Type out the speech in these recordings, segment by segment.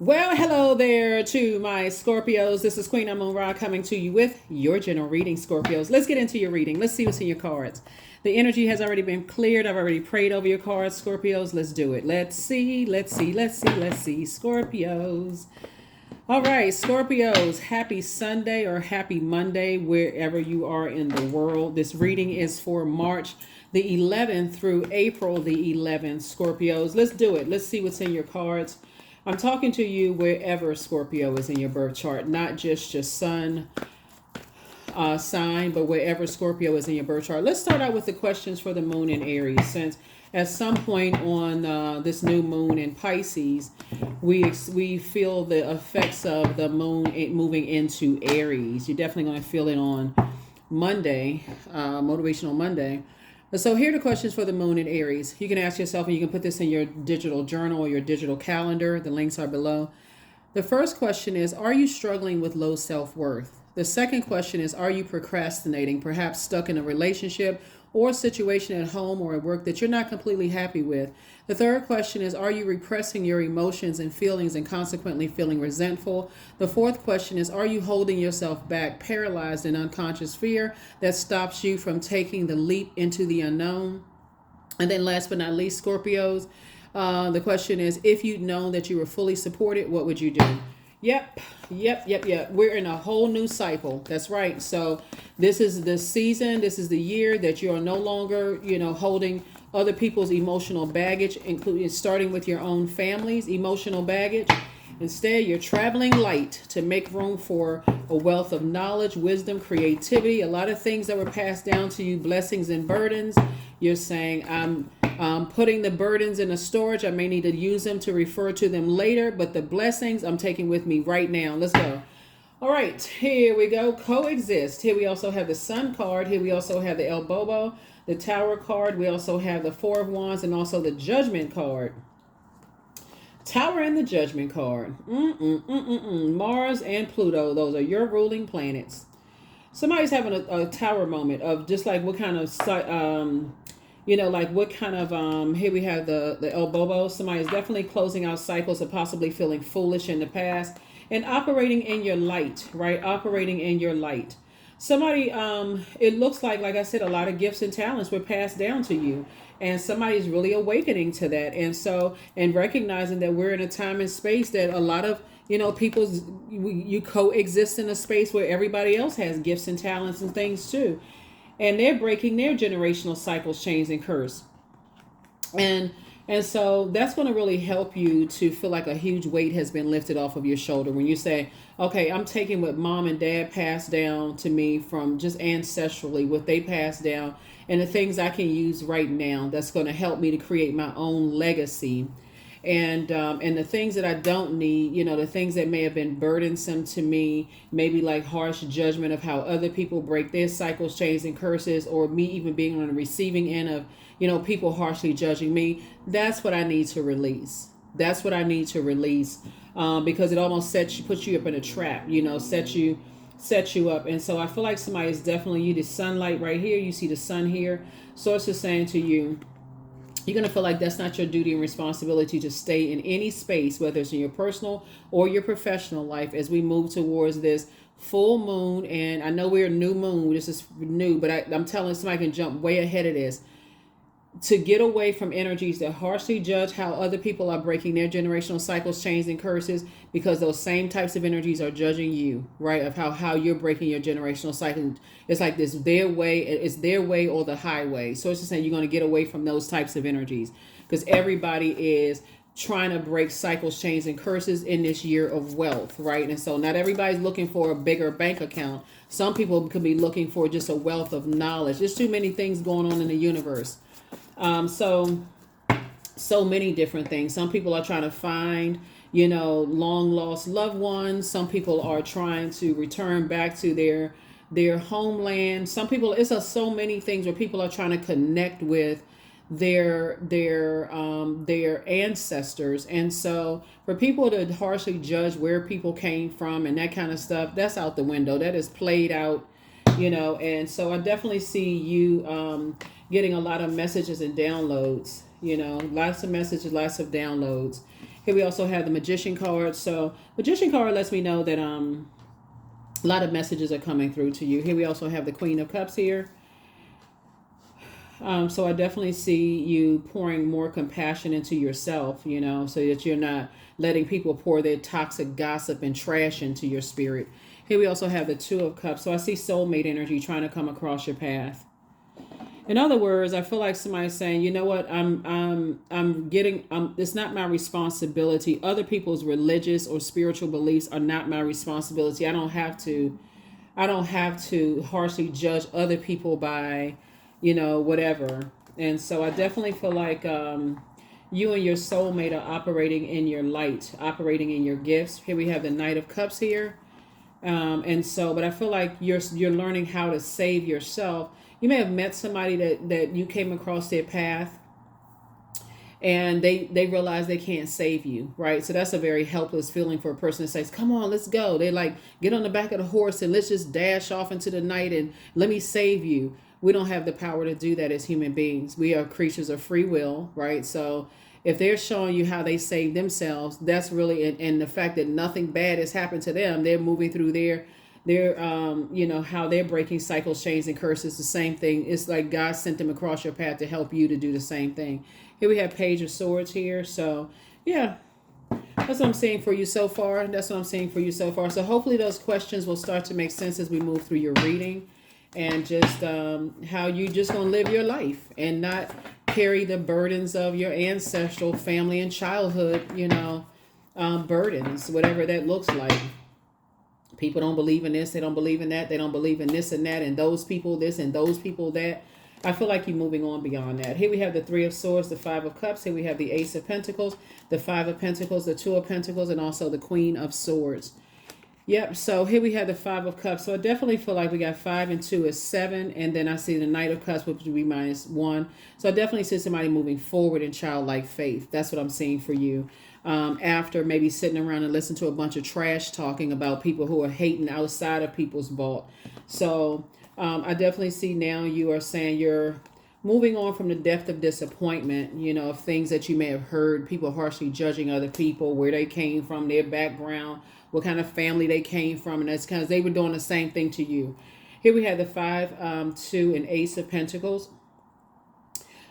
Well, hello there to my Scorpios. This is Queen Amun Ra coming to you with your general reading, Scorpios. Let's get into your reading. Let's see what's in your cards. The energy has already been cleared. I've already prayed over your cards, Scorpios. Let's do it. Let's see, Scorpios. All right, Scorpios, happy Sunday or happy Monday, wherever you are in the world. This reading is for March the 11th through April the 11th, Scorpios. Let's do it. Let's see what's in your cards. I'm talking to you wherever Scorpio is in your birth chart, not just your sun sign, but wherever Scorpio is in your birth chart. Let's start out with the questions for the moon in Aries, since at some point on this new moon in Pisces, we feel the effects of the moon moving into Aries. You're definitely going to feel it on Monday, Motivational Monday. So here are the questions for the moon in Aries. You can ask yourself, and you can put this in your digital journal or your digital calendar. The links are below. The first question is, are you struggling with low self-worth? The second question is, are you procrastinating, perhaps stuck in a relationship or a situation at home or at work that you're not completely happy with? The third question is, are you repressing your emotions and feelings and consequently feeling resentful? The fourth question is, are you holding yourself back, paralyzed in unconscious fear that stops you from taking the leap into the unknown? And then last but not least, Scorpios, the question is, if you'd known that you were fully supported, what would you do? Yep. We're in a whole new cycle. That's right. So this is the season. This is the year that you are no longer, holding other people's emotional baggage, including starting with your own family's emotional baggage. Instead, you're traveling light to make room for a wealth of knowledge, wisdom, creativity, a lot of things that were passed down to you, blessings and burdens. You're saying, I'm putting the burdens in a storage. I may need to use them to refer to them later, but the blessings I'm taking with me right now. Let's go. All right, here we go. Coexist. Here we also have the Sun card. Here we also have the El Bobo, the Tower card. We also have the Four of Wands and also the Judgment card. Tower and the Judgment card. Mars and Pluto. Those are your ruling planets. Somebody's having a tower moment of just like what kind of what kind of, here we have the El Bobo. Somebody is definitely closing out cycles of possibly feeling foolish in the past and operating in your light, right? Operating in your light. Somebody, it looks like I said, a lot of gifts and talents were passed down to you. And somebody's really awakening to that. And recognizing that we're in a time and space that a lot of, you coexist in a space where everybody else has gifts and talents and things too. And they're breaking their generational cycles, chains, and curse. And so that's going to really help you to feel like a huge weight has been lifted off of your shoulder when you say, okay, I'm taking what mom and dad passed down to me from just ancestrally, what they passed down, and the things I can use right now that's going to help me to create my own legacy. And the things that I don't need, the things that may have been burdensome to me, maybe like harsh judgment of how other people break their cycles, chains, and curses, or me even being on the receiving end of, people harshly judging me. That's what I need to release. That's what I need to release, because it almost puts you up in a trap, sets you up. And so I feel like somebody is definitely you. The sunlight right here, you see the sun here. Source is saying to you, you're going to feel like that's not your duty and responsibility to stay in any space, whether it's in your personal or your professional life, as we move towards this full moon. And I know we're a new moon. This is new, but I'm telling somebody can jump way ahead of this. To get away from energies that harshly judge how other people are breaking their generational cycles, chains, and curses, because those same types of energies are judging you, right? Of how you're breaking your generational cycle. It's like it's their way or the highway. So it's just saying you're going to get away from those types of energies, because everybody is trying to break cycles, chains, and curses in this year of wealth, right? And so not everybody's looking for a bigger bank account. Some people could be looking for just a wealth of knowledge. There's too many things going on in the universe. So many different things. Some people are trying to find, long lost loved ones. Some people are trying to return back to their homeland. Some people, it's so many things where people are trying to connect with their ancestors. And so for people to harshly judge where people came from and that kind of stuff, that's out the window. That is played out, and so I definitely see you getting a lot of messages and downloads, lots of messages, lots of downloads. Here we also have the Magician card. So Magician card lets me know that a lot of messages are coming through to you. Here we also have the Queen of Cups here. So I definitely see you pouring more compassion into yourself, you know, so that you're not letting people pour their toxic gossip and trash into your spirit. Here we also have the Two of Cups. So I see soulmate energy trying to come across your path. In other words, I feel like somebody's saying, you know what, it's not my responsibility. Other people's religious or spiritual beliefs are not my responsibility. I don't have to harshly judge other people by, you know, whatever. And so I definitely feel like you and your soulmate are operating in your light, operating in your gifts. Here we have the Knight of Cups here. And so, but I feel like you're learning how to save yourself. You may have met somebody that you came across their path and they realize they can't save you, right? So that's a very helpless feeling for a person that says, come on, let's go. They like, get on the back of the horse and let's just dash off into the night and let me save you. We don't have the power to do that as human beings. We are creatures of free will, right? So if they're showing you how they save themselves, that's really, and the fact that nothing bad has happened to them, they're moving through their you know, how they're breaking cycles, chains, and curses, the same thing. It's like God sent them across your path to help you to do the same thing. Here we have Page of Swords here. So yeah, that's what I'm seeing for you so far. That's what I'm seeing for you so far. So hopefully those questions will start to make sense as we move through your reading, and just how you just gonna live your life and not carry the burdens of your ancestral family and childhood, you know, burdens, whatever that looks like. People don't believe in this, they don't believe in that, they don't believe in this and that, and those people this and those people that. I feel like you're moving on beyond that. Here we have the Three of Swords, the Five of Cups. Here we have the Ace of Pentacles, the Five of Pentacles, the Two of Pentacles, and also the Queen of Swords. Yep, so here we have the Five of Cups. So I definitely feel like we got 5 and 2 is 7. And then I see the Knight of Cups, which would be -1. So I definitely see somebody moving forward in childlike faith. That's what I'm seeing for you. After maybe sitting around and listening to a bunch of trash talking about people who are hating outside of people's vault. So I definitely see now you are saying you're moving on from the depth of disappointment, you know, of things that you may have heard, people harshly judging other people, where they came from, their background, what kind of family they came from, and that's because they were doing the same thing to you. Here we have the 5, 2, and Ace of Pentacles.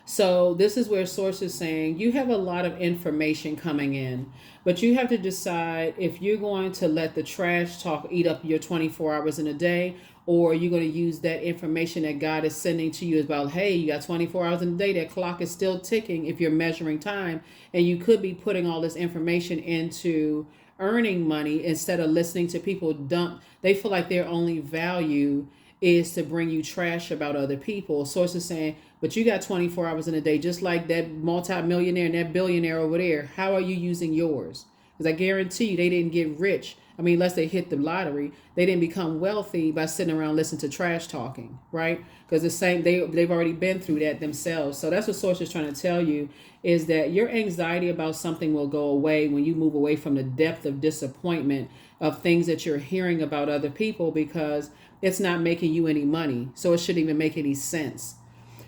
So this is where Source is saying you have a lot of information coming in, but you have to decide if you're going to let the trash talk eat up your 24 hours in a day, or you're going to use that information that God is sending to you about, hey, you got 24 hours in a day, that clock is still ticking if you're measuring time, and you could be putting all this information into earning money instead of listening to people dump. They feel like their only value is to bring you trash about other people. Source is saying, but you got 24 hours in a day, just like that multi-millionaire and that billionaire over there. How are you using yours? Because I guarantee you they didn't get rich. I mean, unless they hit the lottery, they didn't become wealthy by sitting around listening to trash talking, right? Because the same, they've already been through that themselves. So that's what Source is trying to tell you, is that your anxiety about something will go away when you move away from the depth of disappointment of things that you're hearing about other people, because it's not making you any money. So it shouldn't even make any sense.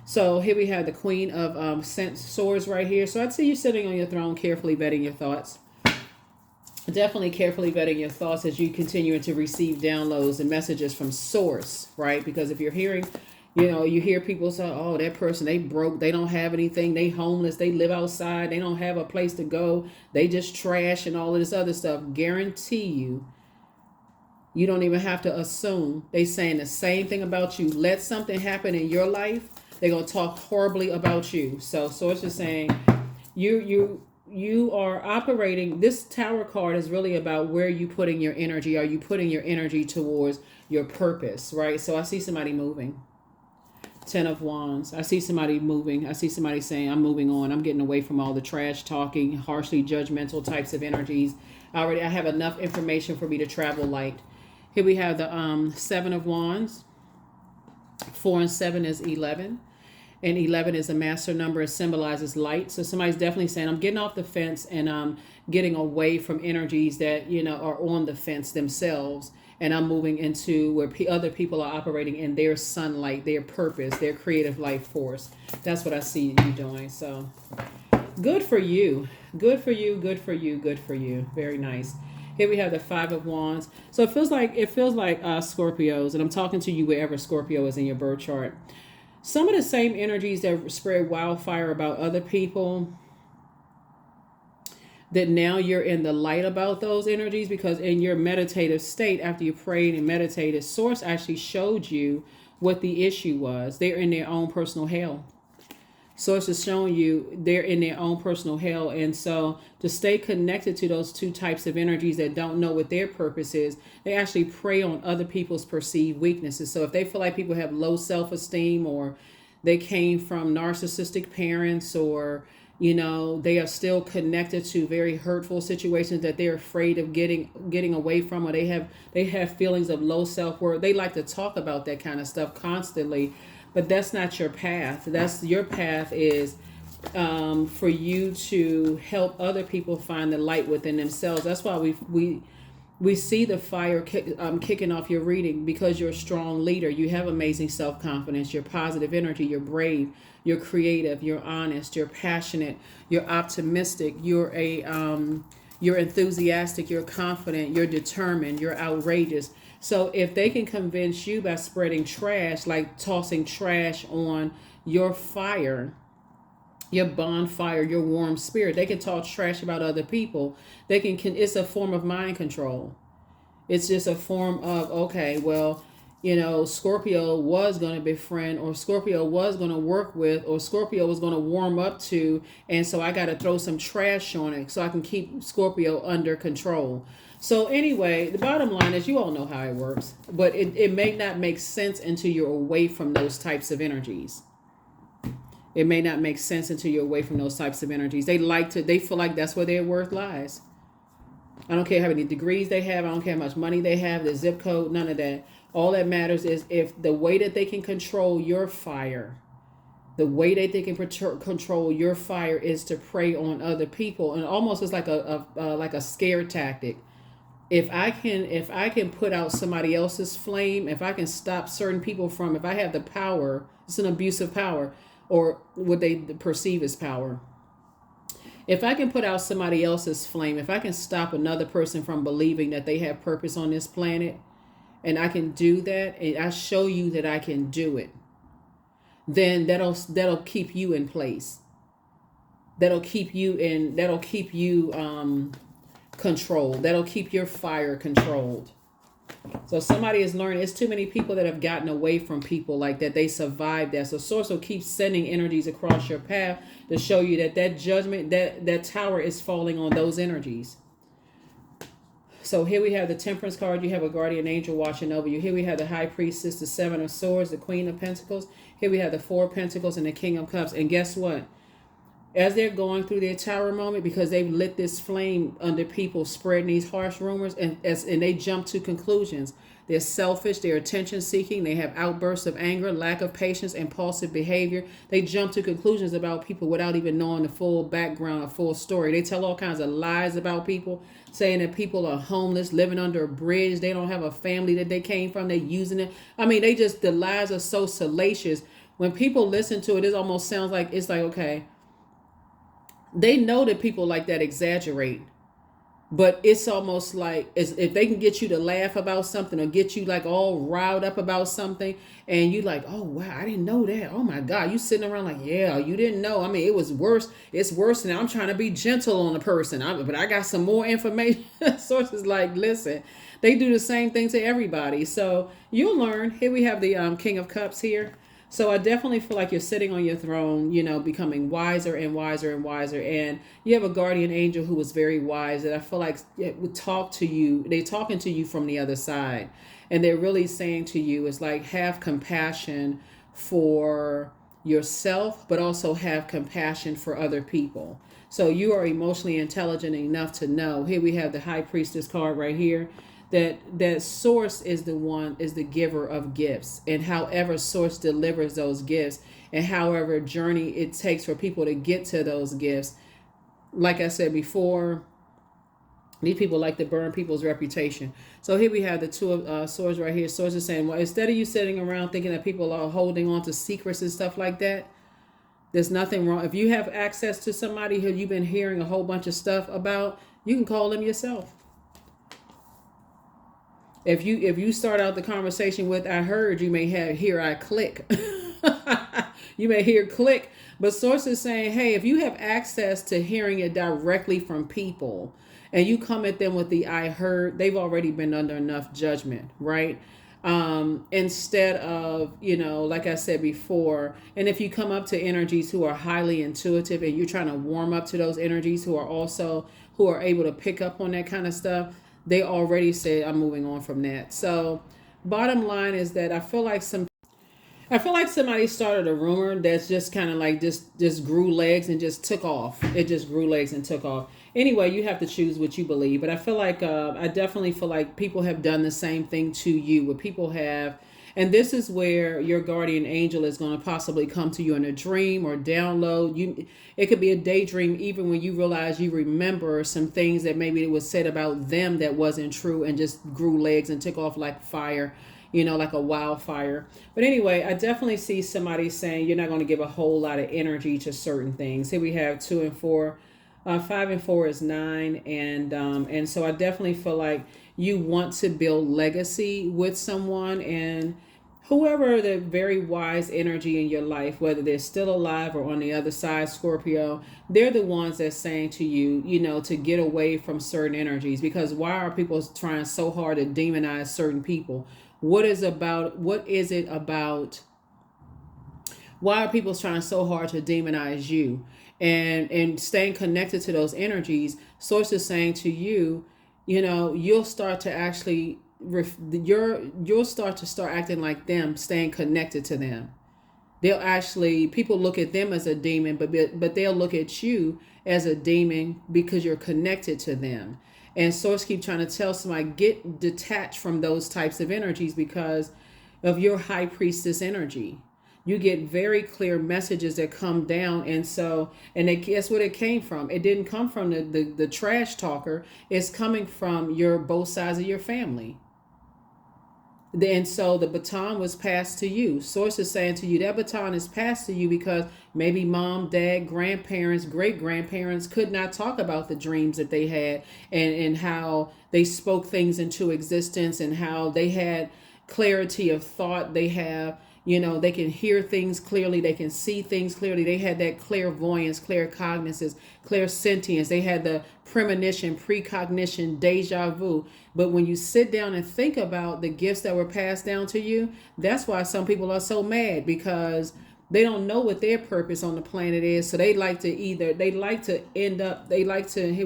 So here we have the Queen of Swords right here. So I'd say you're sitting on your throne, carefully vetting your thoughts. Definitely carefully vetting your thoughts as you continue to receive downloads and messages from Source, right? Because if you're hearing, you know, you hear people say, oh, that person, they broke, they don't have anything, they homeless, they live outside, they don't have a place to go, they just trash and all of this other stuff. Guarantee you, you don't even have to assume they saying the same thing about you. Let something happen in your life, they're going to talk horribly about you. So Source is saying you are operating. This Tower card is really about where you putting your energy. Are you putting your energy towards your purpose, right? So I see somebody moving. 10 of Wands. I see somebody moving. I see somebody saying, I'm moving on. I'm getting away from all the trash talking, harshly judgmental types of energies. I have enough information for me to travel light. Here we have the 7 of Wands. 4 and 7 is 11. And 11 is a master number. It symbolizes light. So somebody's definitely saying, I'm getting off the fence and I'm getting away from energies that, you know, are on the fence themselves. And I'm moving into where other people are operating in their sunlight, their purpose, their creative life force. That's what I see you doing. So good for you. Good for you. Good for you. Good for you. Very nice. Here we have the Five of Wands. So it feels like Scorpios, and I'm talking to you wherever Scorpio is in your birth chart. Some of the same energies that spread wildfire about other people, that now you're in the light about those energies, because in your meditative state, after you prayed and meditated, Source actually showed you what the issue was. They're in their own personal hell. Source is showing you they're in their own personal hell. And so to stay connected to those two types of energies that don't know what their purpose is, they actually prey on other people's perceived weaknesses. So if they feel like people have low self-esteem, or they came from narcissistic parents, or they are still connected to very hurtful situations that they're afraid of getting away from, or they have feelings of low self-worth. They like to talk about that kind of stuff constantly. But that's not your path. That's your path is for you to help other people find the light within themselves. That's why we see the fire kicking off your reading, because you're a strong leader. You have amazing self-confidence. You're positive energy. You're brave. You're creative. You're honest. You're passionate. You're optimistic. You're enthusiastic. You're confident. You're determined. You're outrageous. So if they can convince you by spreading trash, like tossing trash on your fire, your bonfire, your warm spirit, they can talk trash about other people. It's a form of mind control. It's just a form of, okay, well, Scorpio was going to befriend, or Scorpio was going to work with, or Scorpio was going to warm up to, and so I got to throw some trash on it so I can keep Scorpio under control. So anyway, the bottom line is, you all know how it works, but it may not make sense until you're away from those types of energies. It may not make sense until you're away from those types of energies. They feel like that's where their worth lies. I don't care how many degrees they have. I don't care how much money they have, the zip code, none of that. All that matters is if the way that they can control your fire, the way that they can control your fire is to prey on other people, and almost it's like a scare tactic. If I can put out somebody else's flame, if I can stop certain people from, if I have the power, it's an abuse of power, or what they perceive as power. If I can put out somebody else's flame, if I can stop another person from believing that they have purpose on this planet, and I can do that, and I show you that I can do it, then that'll keep you in place. That'll keep you controlled. That'll keep your fire controlled. So somebody is learning. It's too many people that have gotten away from people like that. They survived that. So Source will keep sending energies across your path to show you that judgment, that tower is falling on those energies. So here we have the Temperance card. You have a guardian angel watching over you. Here we have the High Priestess, the Seven of Swords, the Queen of Pentacles. Here we have the Four of Pentacles and the King of Cups. And guess what? As they're going through their tower moment, because they've lit this flame under people spreading these harsh rumors, and they jump to conclusions. They're selfish, they're attention seeking, they have outbursts of anger, lack of patience, impulsive behavior. They jump to conclusions about people without even knowing the full background or full story. They tell all kinds of lies about people, saying that people are homeless, living under a bridge, they don't have a family that they came from, they're using it. I mean, the lies are so salacious. When people listen to it, it almost sounds like, it's like, okay, they know that people like that exaggerate, but it's almost like if they can get you to laugh about something, or get you like all riled up about something, and you like, oh wow, I didn't know that. Oh my God, you sitting around like, yeah, you didn't know. I mean, it was worse. It's worse than I'm trying to be gentle on the person, but I got some more information. Sources like, listen, they do the same thing to everybody. So you'll learn. Here we have the King of Cups here. So I definitely feel like you're sitting on your throne, becoming wiser and wiser and wiser. And you have a guardian angel who is very wise, that I feel like it would talk to you. They're talking to you from the other side. And they're really saying to you, is like, have compassion for yourself, but also have compassion for other people. So you are emotionally intelligent enough to know. Here we have the High Priestess card right here. That Source is the giver of gifts, and however Source delivers those gifts, and however journey it takes for people to get to those gifts. Like I said before, these people like to burn people's reputation. So here we have the Two of Swords right here. Source is saying, well, instead of you sitting around thinking that people are holding on to secrets and stuff like that, There's nothing wrong. If you have access to somebody who you've been hearing a whole bunch of stuff about, you can call them yourself. If you start out the conversation with "I heard," you may hear "I click." You may hear "click," but source is saying, hey, if you have access to hearing it directly from people, and you come at them with the "I heard," they've already been under enough judgment, right? Instead of, like I said before, and if you come up to energies who are highly intuitive and you're trying to warm up to those energies who are able to pick up on that kind of stuff, they already said, I'm moving on from that. So bottom line is that I feel like somebody started a rumor that's just kind of like just grew legs and just took off. It just grew legs and took off. Anyway, you have to choose what you believe. But I feel like I definitely feel like people have done the same thing to you. What people have, and this is where your guardian angel is going to possibly come to you in a dream or download you. It could be a daydream, even when you realize you remember some things that maybe it was said about them that wasn't true and just grew legs and took off like fire. Like a wildfire. But anyway, I definitely see somebody saying you're not going to give a whole lot of energy to certain things. Here we have 2 and 4. 5 and 4 is 9. And so I definitely feel like you want to build legacy with someone, and whoever the very wise energy in your life, whether they're still alive or on the other side, Scorpio, they're the ones that's saying to you, to get away from certain energies. Because why are people trying so hard to demonize certain people? What is it about? Why are people trying so hard to demonize you and staying connected to those energies? Source is saying to you, you'll start to actually, you'll start acting like them, staying connected to them. People look at them as a demon, but they'll look at you as a demon because you're connected to them. And source keep trying to tell somebody, get detached from those types of energies because of your high priestess energy. You get very clear messages that come down. And guess what it came from? It didn't come from the trash talker. It's coming from both sides of your family. And so the baton was passed to you. Source is saying to you, that baton is passed to you because maybe mom, dad, grandparents, great grandparents could not talk about the dreams that they had and how they spoke things into existence and how they had clarity of thought. They have, they can hear things clearly. They can see things clearly. They had that clairvoyance, claircognizance, clairsentience. They had the premonition, precognition, deja vu. But when you sit down and think about the gifts that were passed down to you, that's why some people are so mad, because they don't know what their purpose on the planet is. So here we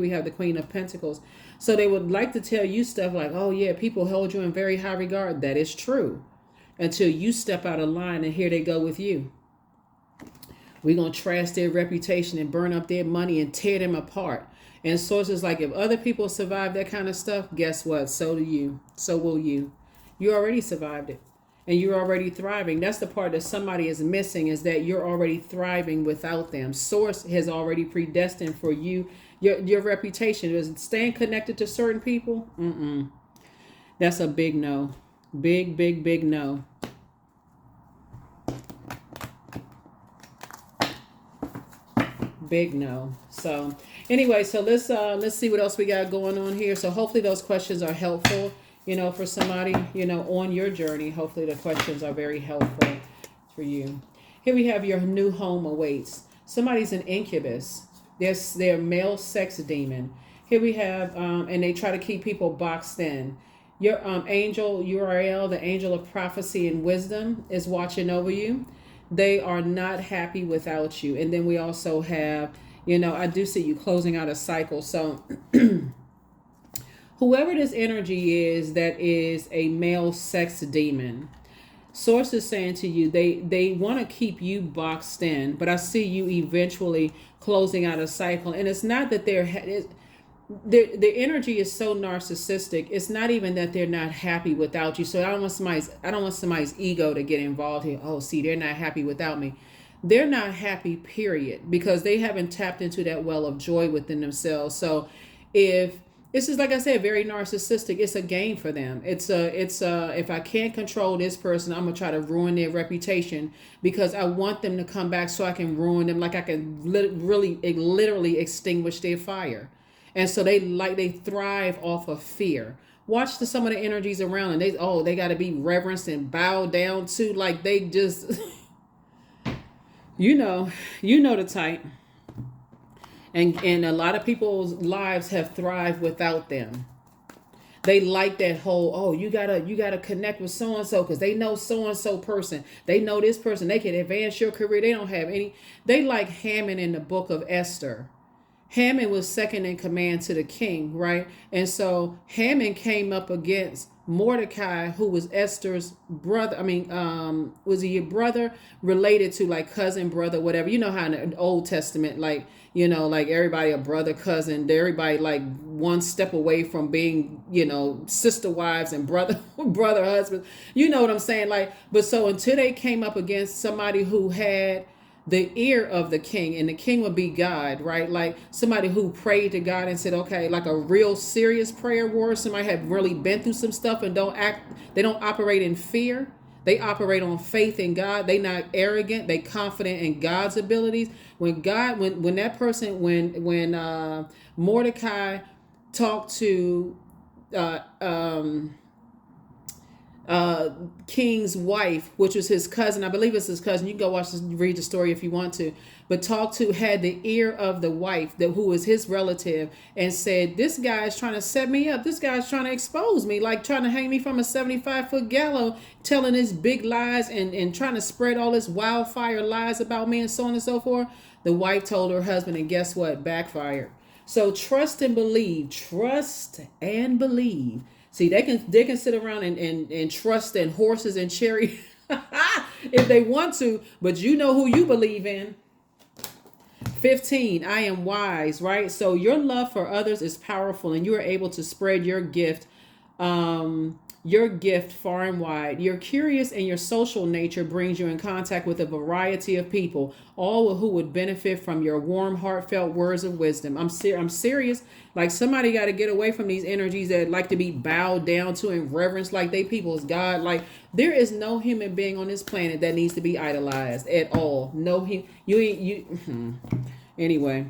have the Queen of Pentacles. So they would like to tell you stuff like, oh yeah, people hold you in very high regard. That is true. Until you step out of line and here they go with you. We're going to trash their reputation and burn up their money and tear them apart. And sources like, if other people survive that kind of stuff, guess what? So do you. So will you. You already survived it. And you're already thriving. That's the part that somebody is missing, is that you're already thriving without them. Source has already predestined for you. Your reputation is staying connected to certain people. That's a big no. Big, big, big no. Big no. So anyway, so let's see what else we got going on here. So hopefully those questions are helpful, for somebody, on your journey. Hopefully the questions are very helpful for you. Here we have your new home awaits. Somebody's an incubus. They're a male sex demon. Here we have, and they try to keep people boxed in. Your angel Uriel, the angel of prophecy and wisdom, is watching over you. They are not happy without you. And then we also have, I do see you closing out a cycle. So whoever this energy is that is a male sex demon, source is saying to you, they want to keep you boxed in, but I see you eventually closing out a cycle. And it's not that the energy is so narcissistic. It's not even that they're not happy without you. So I don't want somebody's ego to get involved here. Oh, see, they're not happy without me. They're not happy, period, because they haven't tapped into that well of joy within themselves. So if It's just like I said, very narcissistic. It's a game for them. It's if I can't control this person, I'm gonna try to ruin their reputation because I want them to come back so I can ruin them. Like I can literally extinguish their fire, and so they thrive off of fear. Watch some of the energies around, and they got to be reverenced and bowed down to. Like they just, you know, the type. And a lot of people's lives have thrived without them. They like that whole, oh, you gotta connect with so and so because they know so and so person. They know this person. They can advance your career. They don't have any. They like Haman in the book of Esther. Haman was second in command to the king, right? And so Haman came up against Mordecai, who was Esther's brother. I mean, was he a brother related to like cousin, brother, whatever? You know how in the Old Testament, like, like everybody a brother, cousin, everybody like one step away from being, sister wives and brother, brother, husband. You know what I'm saying? Like, but so until they came up against somebody who had the ear of the king, and the king would be God, right? Like somebody who prayed to God and said, okay, like a real serious prayer warrior, somebody had really been through some stuff and they don't operate in fear. They operate on faith in God. They not arrogant. They confident in God's abilities. When Mordecai talked to uh, um, King's wife, which was his cousin. I believe it's his cousin. You can go read the story if you want to. But had the ear of the wife, who was his relative, and said, this guy is trying to set me up. This guy's trying to expose me, like trying to hang me from a 75-foot gallows, telling his big lies and trying to spread all this wildfire lies about me and so on and so forth. The wife told her husband, and guess what? Backfired. So trust and believe. Trust and believe. See, they can sit around and trust in horses and chariots if they want to, but you know who you believe in. 15, I am wise, right? So your love for others is powerful, and you are able to spread your gift far and wide. You're curious, and your social nature brings you in contact with a variety of people, all who would benefit from your warm, heartfelt words of wisdom. I'm serious. Like somebody got to get away from these energies that like to be bowed down to and reverenced like they people's God. Like there is no human being on this planet that needs to be idolized at all. No, anyway.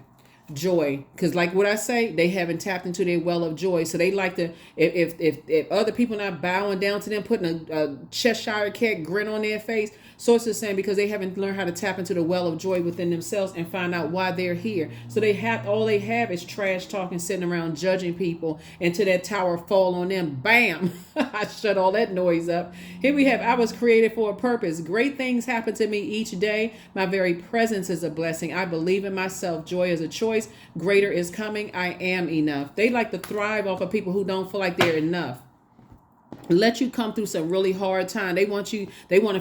Joy, because like what I say, they haven't tapped into their well of joy, so they like to, if other people not bowing down to them, putting a Cheshire cat grin on their face. Sources saying because they haven't learned how to tap into the well of joy within themselves and find out why they're here. So all they have is trash talking, sitting around judging people until that tower fall on them. Bam! I shut all that noise up. Here we have, I was created for a purpose. Great things happen to me each day. My very presence is a blessing. I believe in myself. Joy is a choice. Greater is coming. I am enough. They like to thrive off of people who don't feel like they're enough. Let you come through some really hard time. They want to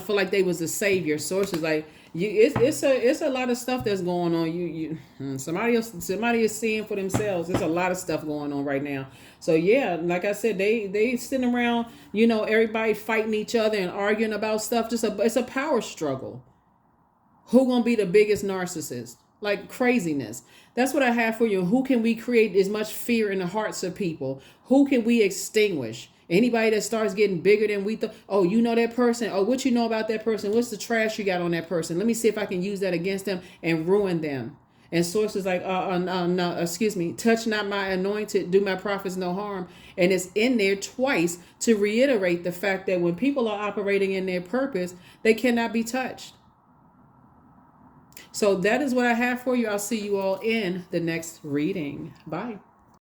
feel like they was the savior. Sources like it's a lot of stuff that's going on. Somebody is seeing for themselves. There's a lot of stuff going on right now. So yeah, like I said, they sitting around, everybody fighting each other and arguing about stuff. It's a power struggle. Who gonna be the biggest narcissist? Like craziness. That's what I have for you. Who can we create as much fear in the hearts of people? Who can we extinguish? Anybody that starts getting bigger than we thought. Oh, you know that person. Oh, what you know about that person? What's the trash you got on that person? Let me see if I can use that against them and ruin them. And sources like, no, excuse me, touch not my anointed, do my prophets no harm. And it's in there twice to reiterate the fact that when people are operating in their purpose, they cannot be touched. So that is what I have for you. I'll see you all in the next reading. Bye.